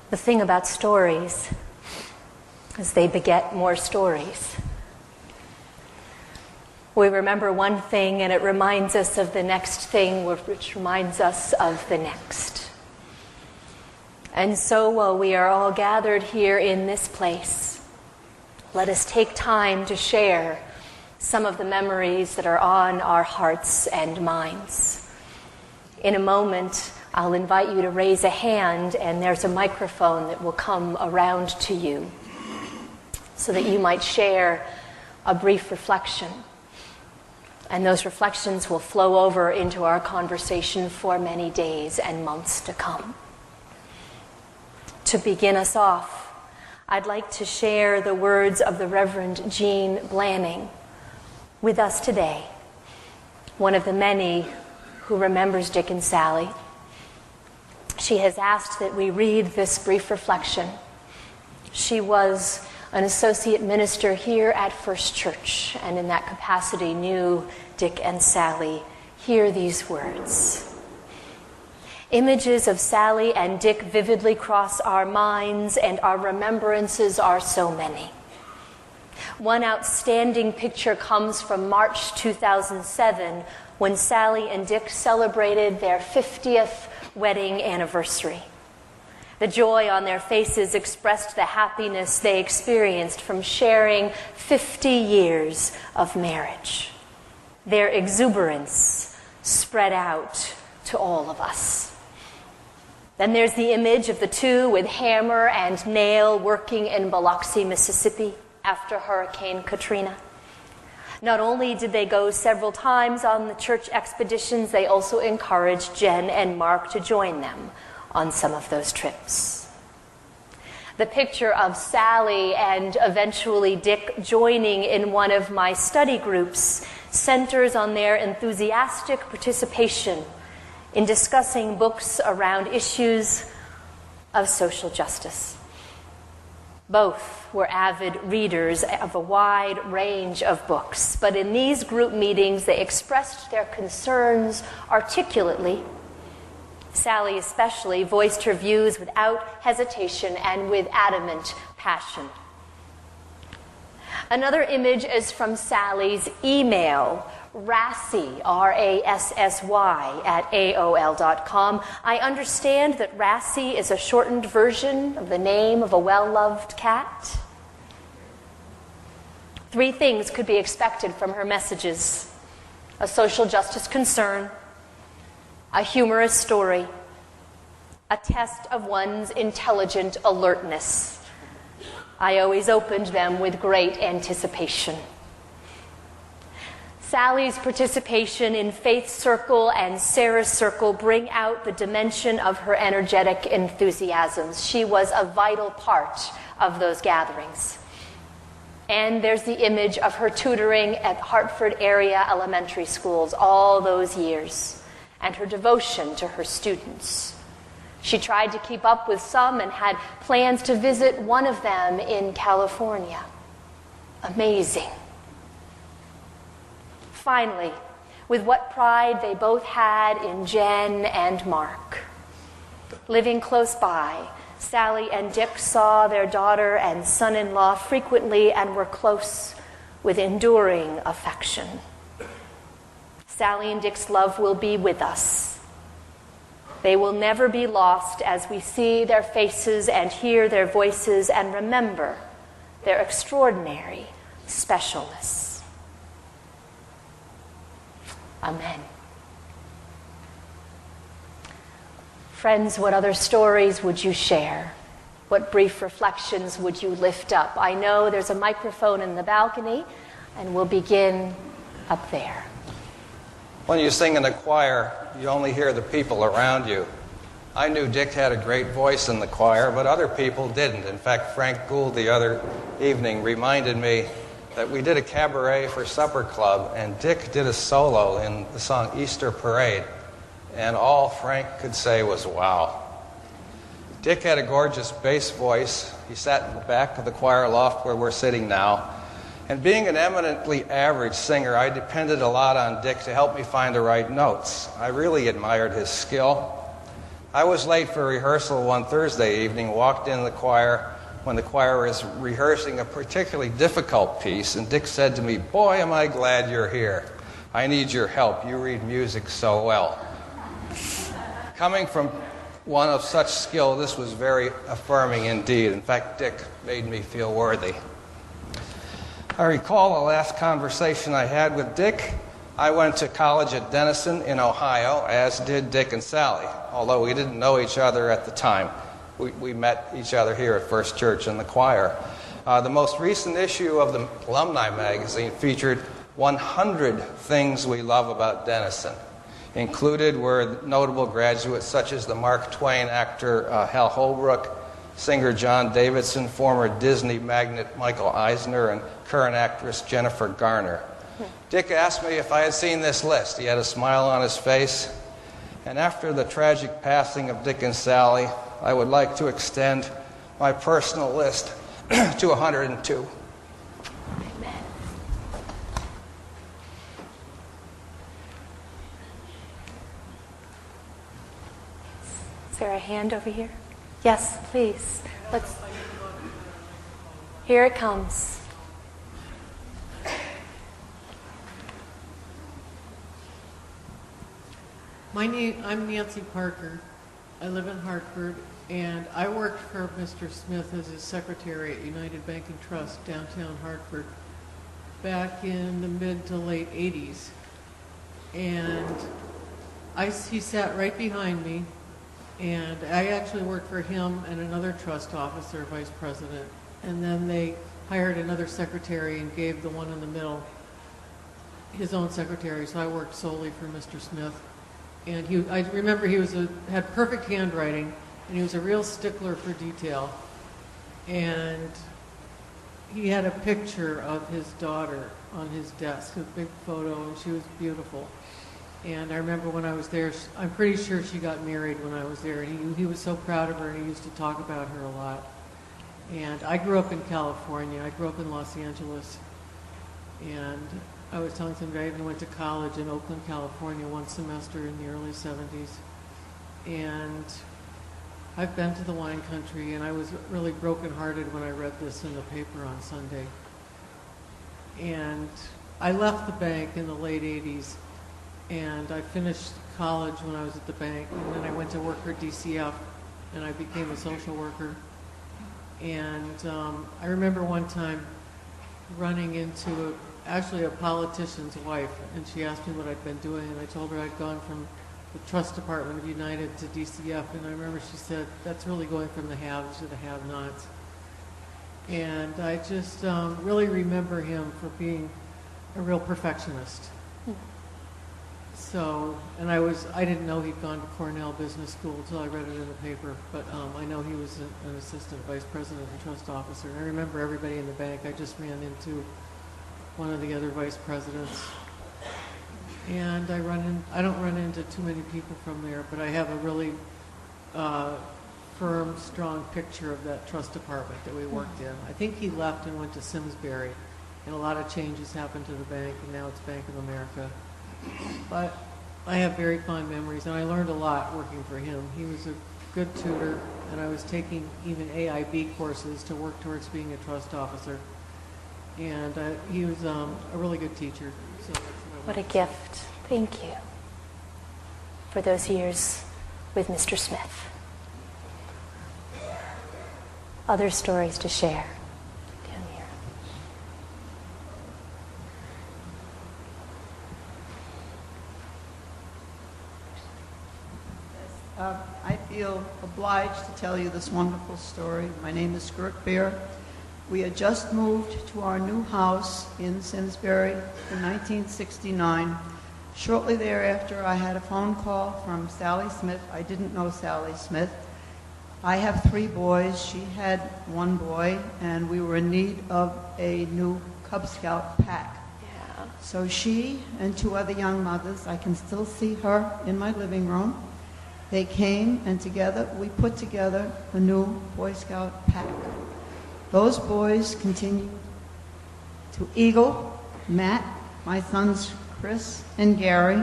The thing about stories is they beget more stories. We remember one thing and it reminds us of the next thing, which reminds us of the next. And so while we are all gathered here in this place, let us take time to share some of the memories that are on our hearts and minds. In a moment, I'll invite you to raise a hand, and there's a microphone that will come around to you so that you might share a brief reflection. And those reflections will flow over into our conversation for many days and months to come. To begin us off, I'd like to share the words of the Reverend Jean Blanning with us today, one of the many who remembers Dick and Sally. She has asked that we read this brief reflection. She was an associate minister here at First Church, and in that capacity knew Dick and Sally. Hear these words. Images of Sally and Dick vividly cross our minds, and our remembrances are so many. One outstanding picture comes from March 2007, when Sally and Dick celebrated their 50th wedding anniversary. The joy on their faces expressed the happiness they experienced from sharing 50 years of marriage. Their exuberance spread out to all of us. Then there's the image of the two with hammer and nail working in Biloxi, Mississippi after Hurricane Katrina. Not only did they go several times on the church expeditions, they also encouraged Jen and Mark to join them on some of those trips. The picture of Sally and eventually Dick joining in one of my study groups centers on their enthusiastic participation in discussing books around issues of social justice. Both were avid readers of a wide range of books, but in these group meetings they expressed their concerns articulately. Sally especially voiced her views without hesitation and with adamant passion. Another image is from Sally's email, Rassy, R-A-S-S-Y, at AOL.com. I understand that Rassy is a shortened version of the name of a well-loved cat. 3 things could be expected from her messages: a social justice concern, a humorous story, a test of one's intelligent alertness. I always opened them with great anticipation. Sally's participation in Faith's Circle and Sarah's Circle bring out the dimension of her energetic enthusiasms. She was a vital part of those gatherings. And there's the image of her tutoring at Hartford area elementary schools all those years, and her devotion to her students. She tried to keep up with some and had plans to visit one of them in California. Amazing. Finally, with what pride they both had in Jen and Mark. Living close by, Sally and Dick saw their daughter and son-in-law frequently and were close with enduring affection. Sally and Dick's love will be with us. They will never be lost as we see their faces and hear their voices and remember their extraordinary specialness. Amen. Friends, what other stories would you share? What brief reflections would you lift up? I know there's a microphone in the balcony, and we'll begin up there. When you sing in a choir, you only hear the people around you. I knew Dick had a great voice in the choir, but other people didn't. In fact, Frank Gould the other evening reminded me that we did a cabaret for supper club, and Dick did a solo in the song Easter Parade, and all Frank could say was, wow. Dick had a gorgeous bass voice. He sat in the back of the choir loft where we're sitting now, and being an eminently average singer, I depended a lot on Dick to help me find the right notes. I really admired his skill. I was late for rehearsal one Thursday evening, walked in the choir when the choir was rehearsing a particularly difficult piece, and Dick said to me, "Boy, am I glad you're here. I need your help. You read music so well." Coming from one of such skill, this was very affirming indeed. In fact, Dick made me feel worthy. I recall the last conversation I had with Dick. I went to college at Denison in Ohio, as did Dick and Sally, although we didn't know each other at the time. We met each other here at First Church in the choir. The most recent issue of the Alumni magazine featured 100 things we love about Denison. Included were notable graduates such as the Mark Twain actor Hal Holbrook, singer John Davidson, former Disney magnate Michael Eisner, and current actress Jennifer Garner. Dick asked me if I had seen this list. He had a smile on his face. And after the tragic passing of Dick and Sally, I would like to extend my personal list to 102. Amen. Is there a hand over here? Yes, please. Here it comes. I'm Nancy Parker. I live in Hartford, and I worked for Mr. Smith as his secretary at United Bank and Trust, downtown Hartford, back in the mid to late 80s. And he sat right behind me, and I actually worked for him and another trust officer, vice president. And then they hired another secretary and gave the one in the middle his own secretary, so I worked solely for Mr. Smith. And I remember he had perfect handwriting, and he was a real stickler for detail. And he had a picture of his daughter on his desk, a big photo, and she was beautiful. And I remember when I was there, I'm pretty sure she got married when I was there, and he was so proud of her, and he used to talk about her a lot. And I grew up in California. I grew up in Los Angeles. And I was telling somebody I even went to college in Oakland, California one semester in the early 70s. And I've been to the wine country, and I was really brokenhearted when I read this in the paper on Sunday. And I left the bank in the late 80s, and I finished college when I was at the bank, and then I went to work for DCF, and I became a social worker. And I remember one time running into actually a politician's wife, and she asked me what I'd been doing, and I told her I'd gone from the Trust Department of United to DCF, and I remember she said, "That's really going from the haves to the have-nots." And I just really remember him for being a real perfectionist. So, and I didn't know he'd gone to Cornell Business School until I read it in the paper, but I know he was an assistant vice president and trust officer. And I remember everybody in the bank. I just ran into one of the other vice presidents. And I don't run into too many people from there, but I have a really firm, strong picture of that trust department that we worked in. I think he left and went to Simsbury, and a lot of changes happened to the bank, and now it's Bank of America. But I have very fond memories, and I learned a lot working for him. He was a good tutor, and I was taking even AIB courses to work towards being a trust officer. And he was a really good teacher. So that's What a gift. Thank you for those years with Mr. Smith. Other stories to share? Down here. I feel obliged to tell you this wonderful story. My name is Gert Beer. We had just moved to our new house in Simsbury in 1969. Shortly thereafter, I had a phone call from Sally Smith. I didn't know Sally Smith. I have 3 boys. She had 1 boy, and we were in need of a new Cub Scout pack. Yeah. So she and 2 other young mothers, I can still see her in my living room. They came, and together we put together a new Boy Scout pack. Those boys continued to Eagle, Matt, my sons Chris and Gary.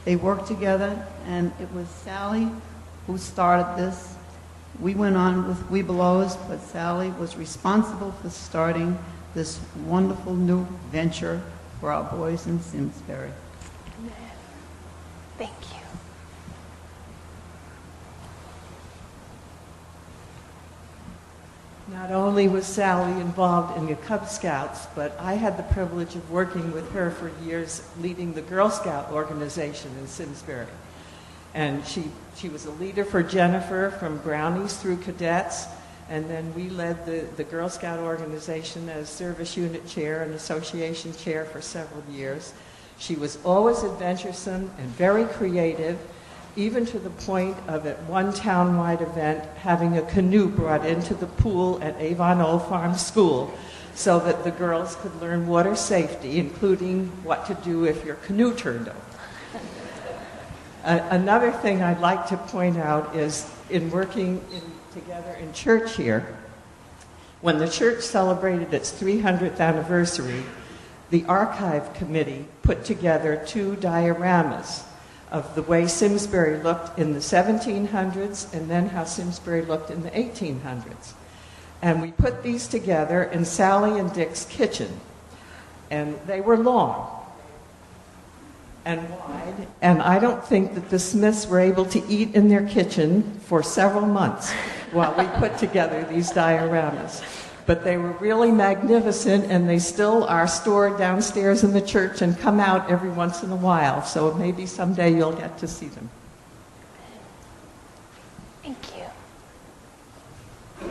They worked together, and it was Sally who started this. We went on with We Belows, but Sally was responsible for starting this wonderful new venture for our boys in Simsbury. Thank you. Not only was Sally involved in the Cub Scouts, but I had the privilege of working with her for years leading the Girl Scout organization in Simsbury. And she was a leader for Jennifer from Brownies through Cadets, and then we led the Girl Scout organization as service unit chair and association chair for several years. She was always adventuresome and very creative, even to the point of at one town-wide event having a canoe brought into the pool at Avon Old Farm School so that the girls could learn water safety, including what to do if your canoe turned over. Another thing I'd like to point out is in working together in church here, when the church celebrated its 300th anniversary, the archive committee put together 2 dioramas of the way Simsbury looked in the 1700s and then how Simsbury looked in the 1800s. And we put these together in Sally and Dick's kitchen. And they were long and wide, and I don't think that the Smiths were able to eat in their kitchen for several months while we put together these dioramas. But they were really magnificent, and they still are stored downstairs in the church and come out every once in a while. So maybe someday you'll get to see them. Thank you.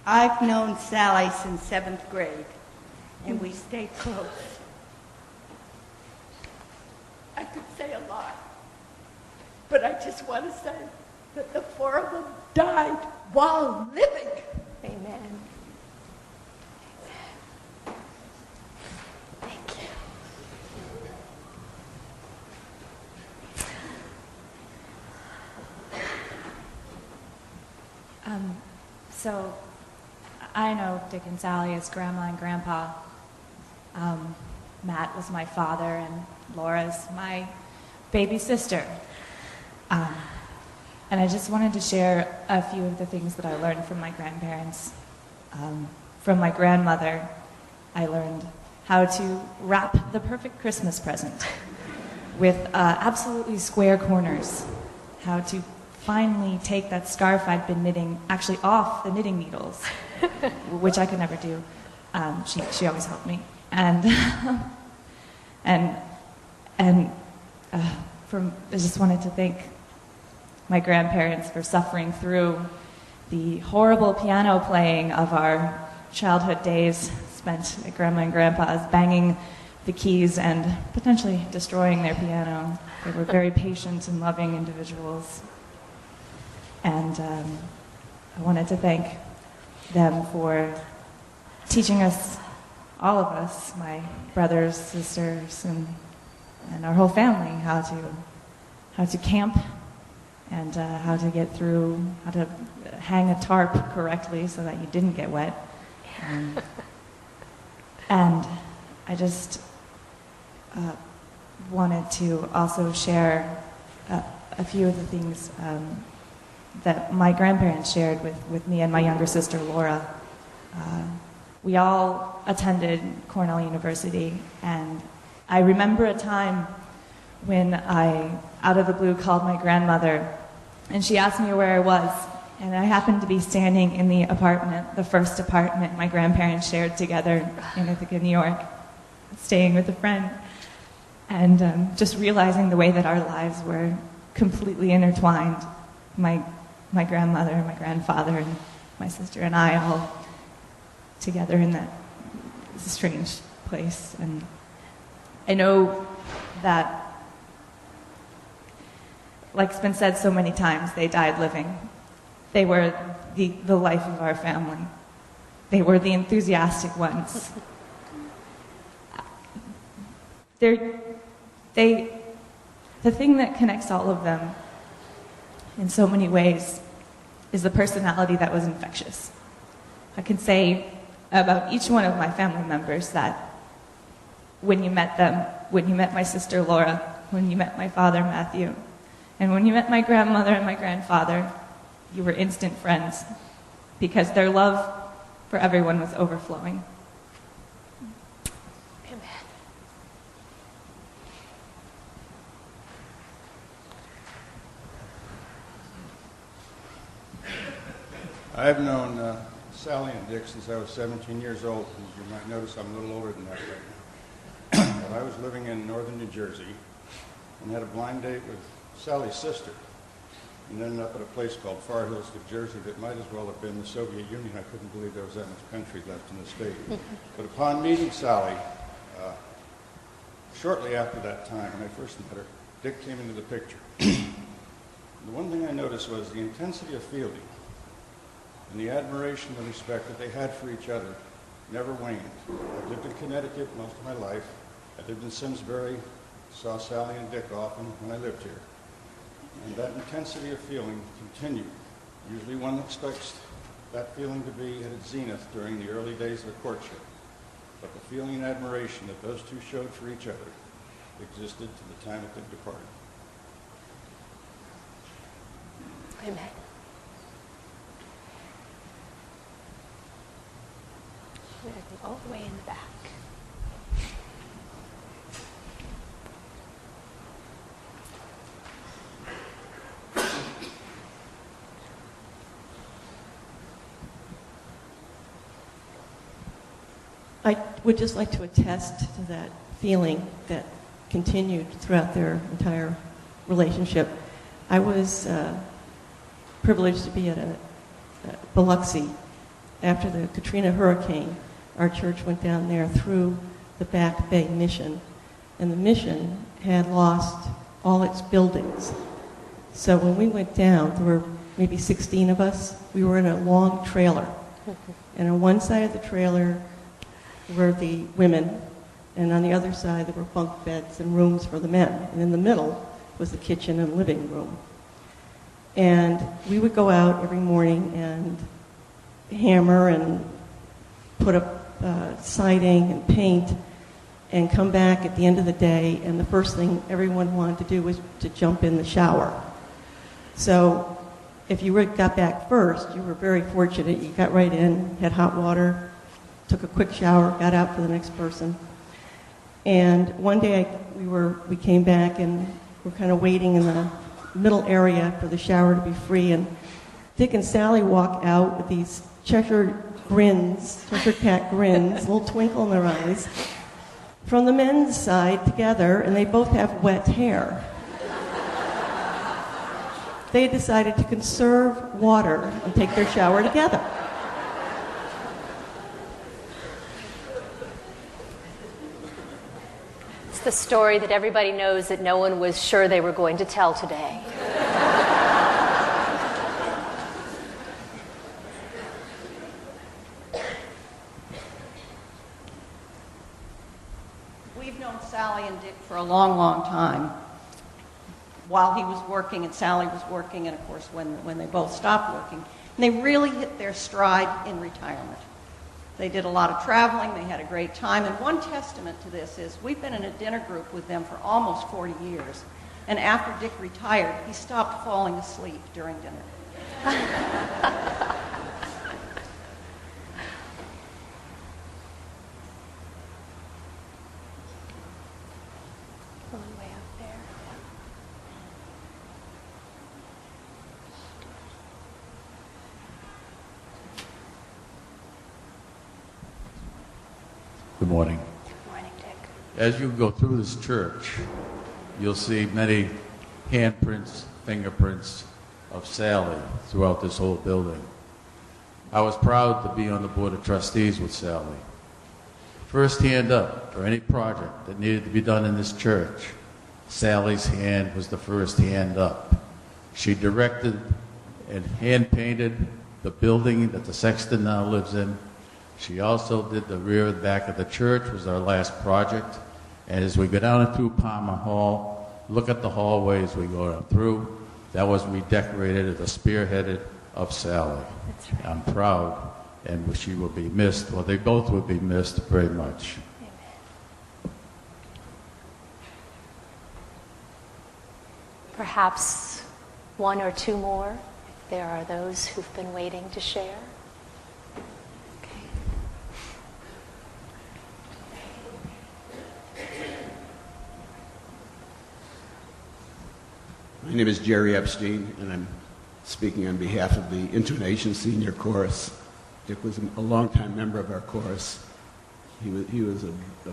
I've known Sally since 7th grade, and we stayed close. I could say a lot, but I just want to say that the 4 of them died while living. Amen. Thank you. So I know Dick and Sally as Grandma and Grandpa. Matt was my father, and Laura's my baby sister. And I just wanted to share a few of the things that I learned from my grandparents. From my grandmother, I learned how to wrap the perfect Christmas present with absolutely square corners, how to finally take that scarf I'd been knitting actually off the knitting needles, which I could never do. She always helped me. And I just wanted to thank my grandparents for suffering through the horrible piano playing of our childhood days spent at Grandma and Grandpa's, banging the keys and potentially destroying their piano. They were very patient and loving individuals. And I wanted to thank them for teaching us, all of us, my brothers, sisters, and our whole family, how to camp and how to get through, how to hang a tarp correctly so that you didn't get wet. And I just wanted to also share a few of the things that my grandparents shared with me and my younger sister, Laura. We all attended Cornell University, and I remember a time when I, out of the blue, called my grandmother, and she asked me where I was, and I happened to be standing in the apartment, the first apartment my grandparents shared together in Ithaca, New York, staying with a friend, and just realizing the way that our lives were completely intertwined. My grandmother, my grandfather, and my sister and I all together in that strange place. And I know that, like it's been said so many times, they died living. They were the life of our family. They were the enthusiastic ones. The thing that connects all of them in so many ways is the personality that was infectious. I can say about each one of my family members that when you met them, when you met my sister Laura, when you met my father Matthew, And when you met my grandmother and my grandfather, you were instant friends because their love for everyone was overflowing. Amen. I've known Sally and Dick since I was 17 years old. As you might notice, I'm a little older than that right now. But I was living in northern New Jersey and had a blind date with Sally's sister, and ended up at a place called Far Hills, New Jersey that might as well have been the Soviet Union. I couldn't believe there was that much country left in the state. But upon meeting Sally, shortly after that time, when I first met her, Dick came into the picture. The one thing I noticed was the intensity of feeling and the admiration and respect that they had for each other never waned. I've lived in Connecticut most of my life. I lived in Simsbury, saw Sally and Dick often when I lived here. And that intensity of feeling continued. Usually one expects that feeling to be at its zenith during the early days of a courtship. But the feeling and admiration that those two showed for each other existed to the time that they departed. Amen. We're going to go all the way in the back. I would just like to attest to that feeling that continued throughout their entire relationship. I was privileged to be at Biloxi after the Katrina hurricane. Our church went down there through the Back Bay Mission, and the mission had lost all its buildings. So when we went down, there were maybe 16 of us. We were in a long trailer, and on one side of the trailer were the women, and on the other side there were bunk beds and rooms for the men, and in the middle was the kitchen and living room. And we would go out every morning and hammer and put up siding and paint and come back at the end of the day, and the first thing everyone wanted to do was to jump in the shower. So if you got back first, you were very fortunate. You got right in, had hot water, took a quick shower, got out for the next person. And one day we came back and we're kind of waiting in the middle area for the shower to be free, and Dick and Sally walk out with these Cheshire cat grins, a little twinkle in their eyes, from the men's side together, and they both have wet hair. They had decided to conserve water and take their shower together. It's the story that everybody knows that no one was sure they were going to tell today. We've known Sally and Dick for a long, long time. While he was working and Sally was working, and of course when they both stopped working. And they really hit their stride in retirement. They did a lot of traveling, they had a great time, and one testament to this is we've been in a dinner group with them for almost 40 years, and after Dick retired, he stopped falling asleep during dinner. All the way up there. Good morning. Good morning, Dick. As you go through this church, you'll see many handprints, fingerprints of Sally throughout this whole building. I was proud to be on the Board of Trustees with Sally. First hand up for any project that needed to be done in this church, Sally's hand was the first hand up. She directed and hand-painted the building that the sexton now lives in. She also did the rear and back of the church, was our last project. And as we go down through Palmer Hall, look at the hallways we go down through. That was redecorated at the spearheaded of Sally. That's right. I'm proud, and she will be missed. Well, they both will be missed very much. Amen. Perhaps one or two more, if there are those who've been waiting to share. Okay. My name is Jerry Epstein, and I'm speaking on behalf of the Intonation Senior Chorus. Dick was a longtime member of our chorus. He was a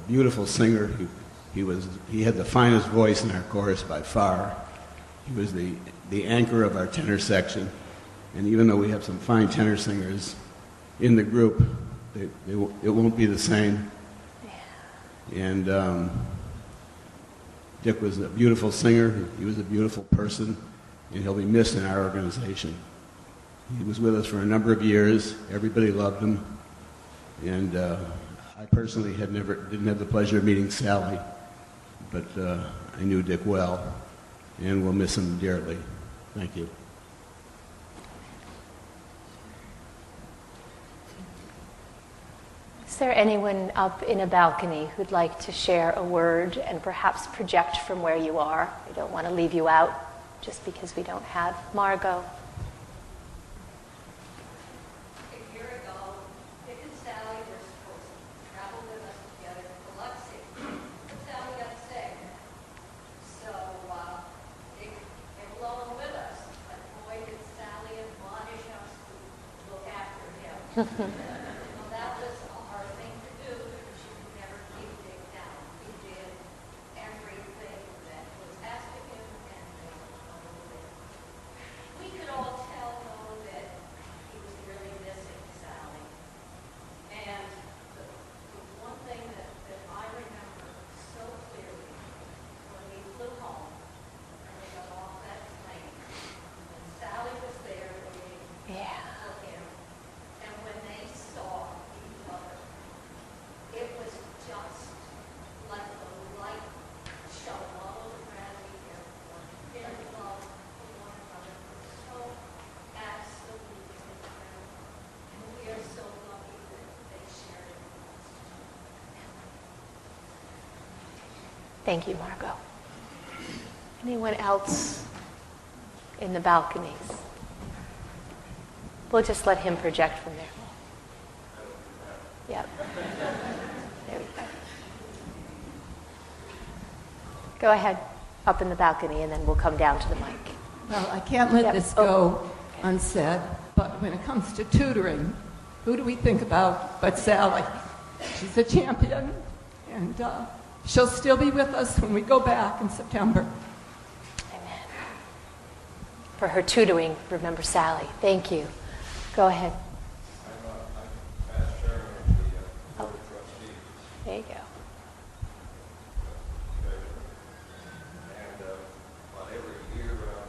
beautiful singer. He had the finest voice in our chorus by far. He was the anchor of our tenor section. And even though we have some fine tenor singers in the group, it won't be the same. And Dick was a beautiful singer. He was a beautiful person, and he'll be missed in our organization. He was with us for a number of years. Everybody loved him. And I personally didn't have the pleasure of meeting Sally, but I knew Dick well, and we'll miss him dearly. Thank you. Is there anyone up in a balcony who'd like to share a word and perhaps project from where you are? We don't want to leave you out just because we don't have Margot. A year ago, Dick and Sally were supposed to travel with us together to Biloxi. But Sally got sick. So Dick came along with us. But boy, did Sally admonish us to look after him. Well, that was a hard thing to do because she could never keep Dick down. He did everything that was asked of him and made a little bit. We could all tell, though, that he was really missing Sally. And the one thing that I remember so clearly when we flew home and we got off that plane, and Sally was there waiting for him. And when they saw each other, it was just like the light shone all over Bradley Airport. Their love for one another was so absolutely incredible. And we are so lucky that they shared it with us. Thank you, Margot. Anyone else in the balconies? We'll just let him project from there. Yep. There we go. Go ahead, up in the balcony, and then we'll come down to the mic. Well, I can't let Yep. this go unsaid, but when it comes to tutoring, who do we think about but Sally? She's a champion, and she'll still be with us when we go back in September. Amen. For her tutoring, remember Sally. Thank you. Go ahead. I'm past chairman of the Board of Trustees. There you go. And on every year around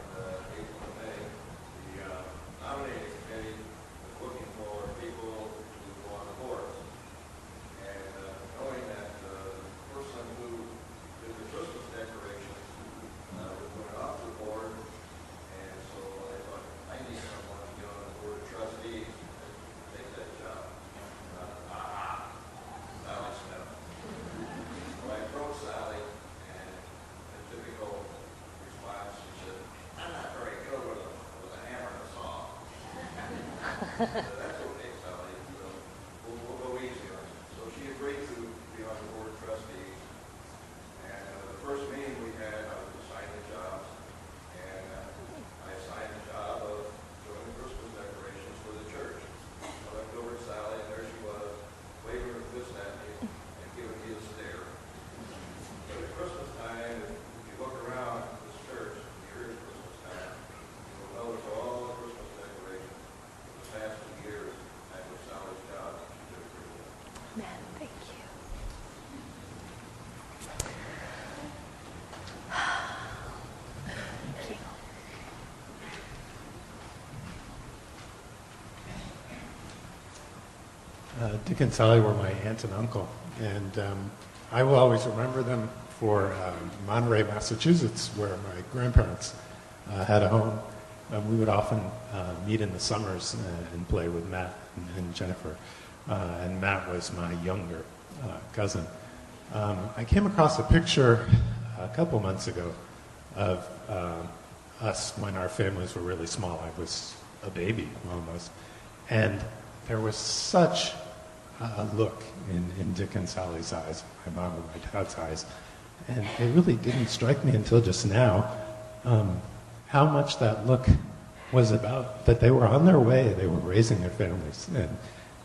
April and May, the nominating committee is looking for people to go on the board. And knowing that the person who did the Christmas decorations was going off the board, and so I thought, I need someone to get on the Board of Trustees to take that job. Sally Smith. So I approached Sally, and the typical response, she said, I'm not very good with a hammer and a saw. That's okay, Sally. We'll go easy on you. So she agreed to be on the Board of Trustees. And the first meeting we had, I was assigned the job. And I assigned the job of doing the Christmas decorations for the church. I looked over at Sally, and there she was, waving her fist at me and giving me a stare. But at Christmas time, if you look around this church, here is Christmas time, you'll notice all the Christmas decorations for the past 2 years. That was Sally's job. She did it pretty well. Amen. Thank you. Thank you. Dick and Sally were my aunt and uncle, and I will always remember them for Monterey, Massachusetts, where my grandparents had a home. We would often meet in the summers and play with Matt and Jennifer, and Matt was my younger cousin. I came across a picture a couple months ago of us when our families were really small. I was a baby almost. And there was such a look in Dick and Sally's eyes, my mom and my dad's eyes. And it really didn't strike me until just now how much that look was about, that they were on their way, they were raising their families.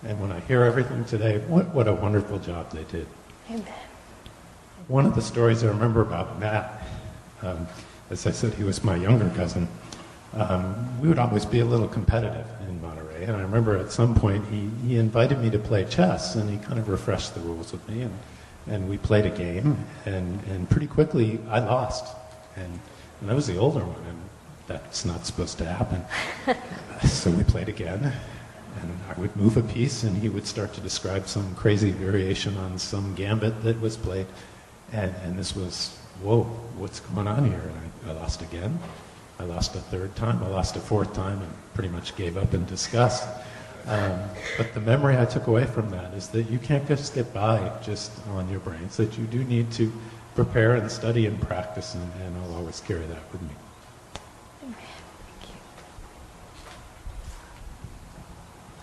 And when I hear everything today, what a wonderful job they did. Amen. One of the stories I remember about Matt, as I said, he was my younger cousin. We would always be a little competitive in Monterey, and I remember at some point he invited me to play chess, and he kind of refreshed the rules with me, and we played a game, and pretty quickly I lost, and I was the older one, and that's not supposed to happen. So we played again, and I would move a piece, and he would start to describe some crazy variation on some gambit that was played, and this was, whoa, what's going on here? And I lost again. I lost a third time. I lost a fourth time and pretty much gave up in disgust. But the memory I took away from that is that you can't just get by just on your brains, that you do need to prepare and study and practice, and I'll always carry that with me. Amen. Thank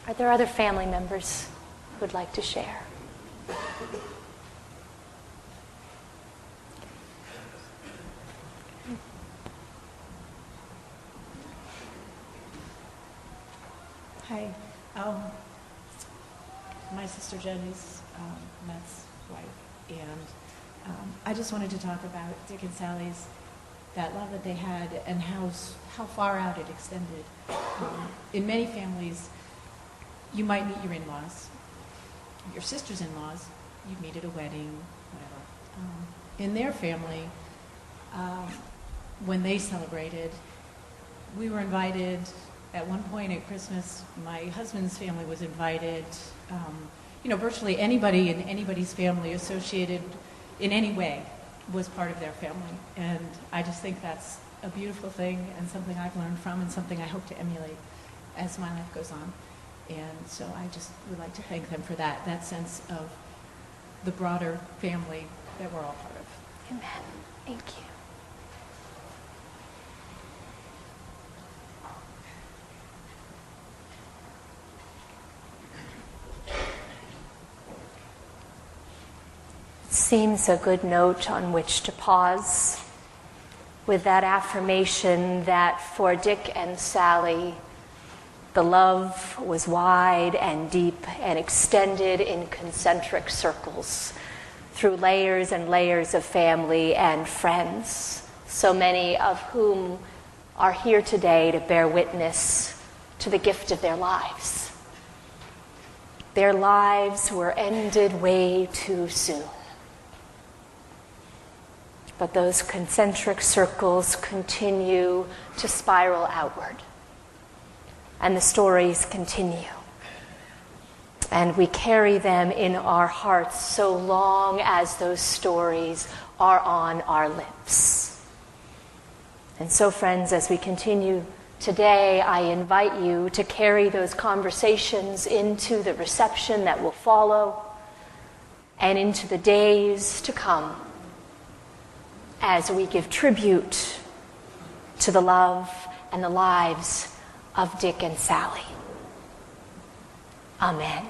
you. Are there other family members who would like to share? Hi. My sister Jenny's Matt's wife, and I just wanted to talk about Dick and Sally's, that love that they had, and how far out it extended. In many families, you might meet your in-laws, your sister's in-laws, you'd meet at a wedding, whatever. In their family, when they celebrated, we were invited. At one point at Christmas, my husband's family was invited. Virtually anybody in anybody's family associated in any way was part of their family. And I just think that's a beautiful thing and something I've learned from and something I hope to emulate as my life goes on. And so I just would like to thank them for that sense of the broader family that we're all part of. Amen. Thank you. Seems a good note on which to pause with that affirmation that for Dick and Sally, the love was wide and deep and extended in concentric circles through layers and layers of family and friends, so many of whom are here today to bear witness to the gift of their lives. Their lives were ended way too soon. But those concentric circles continue to spiral outward. And the stories continue. And we carry them in our hearts so long as those stories are on our lips. And so, friends, as we continue today, I invite you to carry those conversations into the reception that will follow and into the days to come, as we give tribute to the love and the lives of Dick and Sally. Amen.